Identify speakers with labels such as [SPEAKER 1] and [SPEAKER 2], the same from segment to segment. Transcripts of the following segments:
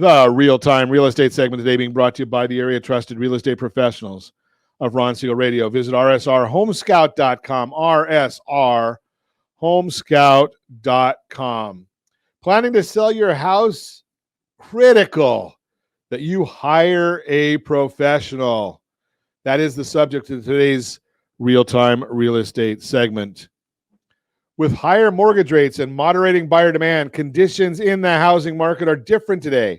[SPEAKER 1] The real-time real estate segment today being brought to you by the area trusted real estate professionals of Ron Siegel Radio. Visit rsrhomescout.com, rsrhomescout.com. Planning to sell your house? Critical that you hire a professional. That is the subject of today's real-time real estate segment. With higher mortgage rates and moderating buyer demand, conditions in the housing market are different today.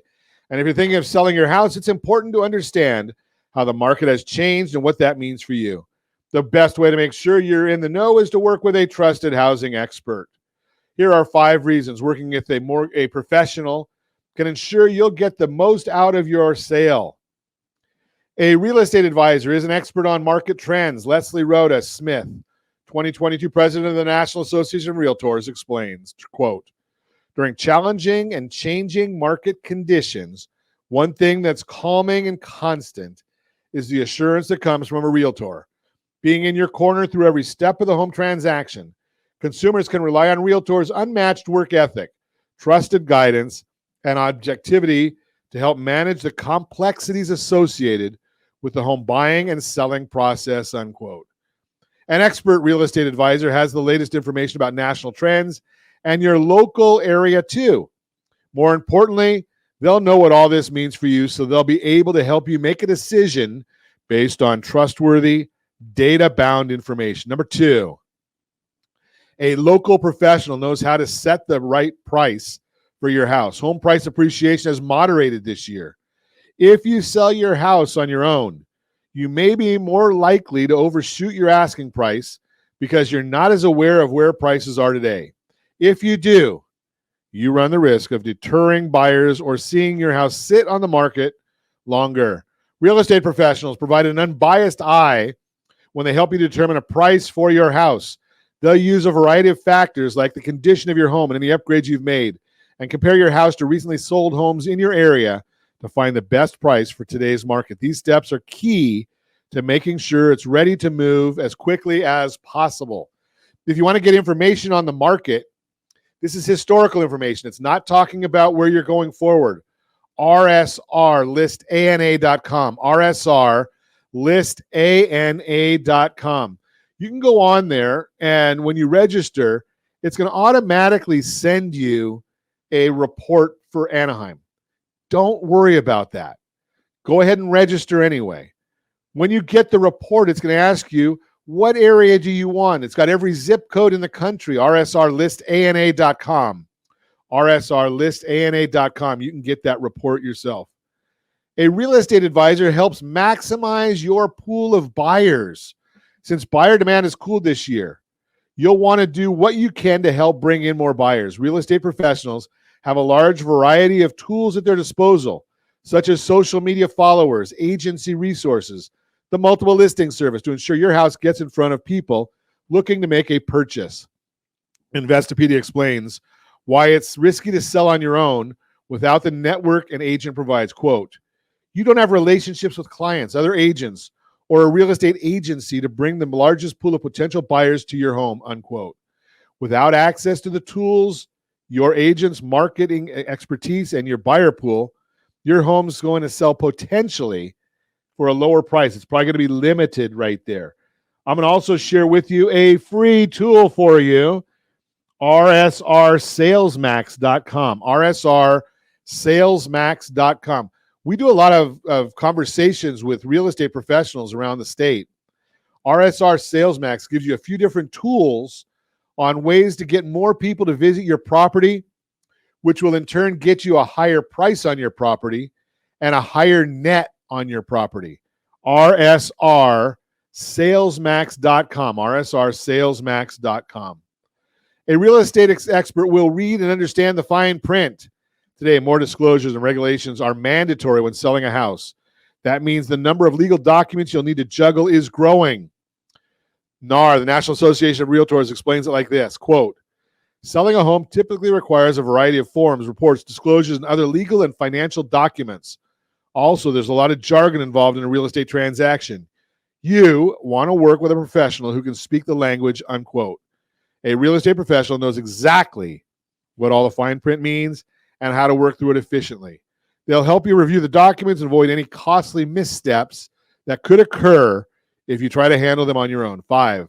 [SPEAKER 1] And if you're thinking of selling your house, it's important to understand how the market has changed and what that means for you. The best way to make sure you're in the know is to work with a trusted housing expert. Here are 5 reasons working with a professional can ensure you'll get the most out of your sale. A real estate advisor is an expert on market trends. Leslie Rhoda Smith, 2022 president of the National Association of Realtors, explains, quote, during challenging and changing market conditions, one thing that's calming and constant is the assurance that comes from a realtor. Being in your corner through every step of the home transaction, consumers can rely on realtors' unmatched work ethic, trusted guidance, and objectivity to help manage the complexities associated with the home buying and selling process, unquote. An expert real estate advisor has the latest information about national trends and your local area too. More importantly, they'll know what all this means for you, so they'll be able to help you make a decision based on trustworthy, data-bound information. Number 2, a local professional knows how to set the right price for your house. Home price appreciation has moderated this year. If you sell your house on your own, you may be more likely to overshoot your asking price because you're not as aware of where prices are today. If you do, you run the risk of deterring buyers or seeing your house sit on the market longer. Real estate professionals provide an unbiased eye when they help you determine a price for your house. They'll use a variety of factors like the condition of your home and any upgrades you've made, and compare your house to recently sold homes in your area to find the best price for today's market. These steps are key to making sure it's ready to move as quickly as possible. If you want to get information on the market, this is historical information. It's not talking about where you're going forward. rsrlistana.com. rsrlistana.com. You can go on there, and when you register, it's going to automatically send you a report for Anaheim. Don't worry about that. Go ahead and register anyway. When you get the report, it's going to ask you, what area do you want? It's got every zip code in the country, rsrlistana.com. rsrlistana.com. You can get that report yourself. A real estate advisor helps maximize your pool of buyers. Since buyer demand has cooled this year, you'll want to do what you can to help bring in more buyers. Real estate professionals have a large variety of tools at their disposal, such as social media followers, agency resources, the multiple listing service to ensure your house gets in front of people looking to make a purchase. Investopedia explains why it's risky to sell on your own without the network an agent provides. Quote, you don't have relationships with clients, other agents, or a real estate agency to bring the largest pool of potential buyers to your home, unquote. Without access to the tools, your agent's marketing expertise, and your buyer pool, your home's going to sell potentially for a lower price. It's probably going to be limited right there. I'm going to also share with you a free tool for you, rsrsalesmax.com, rsrsalesmax.com. We do a lot of conversations with real estate professionals around the state. RSR Sales Max gives you a few different tools on ways to get more people to visit your property, which will in turn get you a higher price on your property and a higher net on your property. rsrsalesmax.com, rsrsalesmax.com. A real estate expert will read and understand the fine print. Today, more disclosures and regulations are mandatory when selling a house. That means the number of legal documents you'll need to juggle is growing. NAR, the National Association of Realtors, explains it like this, quote, selling a home typically requires a variety of forms, reports, disclosures, and other legal and financial documents. Also, there's a lot of jargon involved in a real estate transaction. You want to work with a professional who can speak the language, unquote. A real estate professional knows exactly what all the fine print means and how to work through it efficiently. They'll help you review the documents and avoid any costly missteps that could occur if you try to handle them on your own. 5,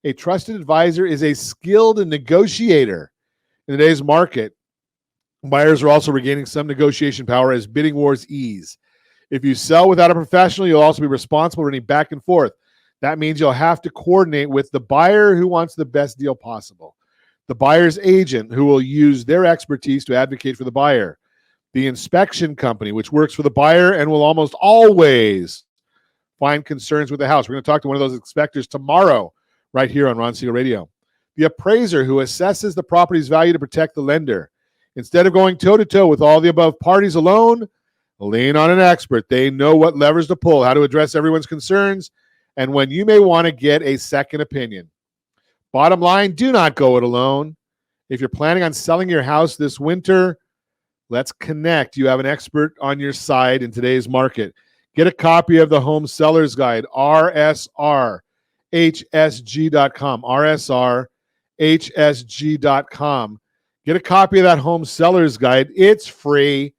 [SPEAKER 1] a trusted advisor is a skilled negotiator. In today's market, buyers are also regaining some negotiation power as bidding wars ease. If you sell without a professional, you'll also be responsible for any back and forth. That means you'll have to coordinate with the buyer who wants the best deal possible, the buyer's agent who will use their expertise to advocate for the buyer, the inspection company, which works for the buyer and will almost always find concerns with the house. We're going to talk to one of those inspectors tomorrow right here on Ron Siegel Radio. The appraiser who assesses the property's value to protect the lender. Instead of going toe-to-toe with all the above parties alone, lean on an expert. They know what levers to pull, how to address everyone's concerns, and when you may want to get a second opinion. Bottom line, do not go it alone. If you're planning on selling your house this winter, let's connect. You have an expert on your side in today's market. Get a copy of the Home Seller's Guide, RSRHSG.com, RSRHSG.com. Get a copy of that Home Seller's Guide. It's free,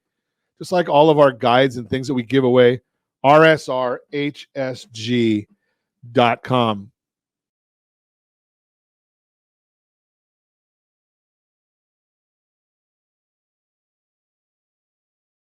[SPEAKER 1] just like all of our guides and things that we give away, RSRHSG.com.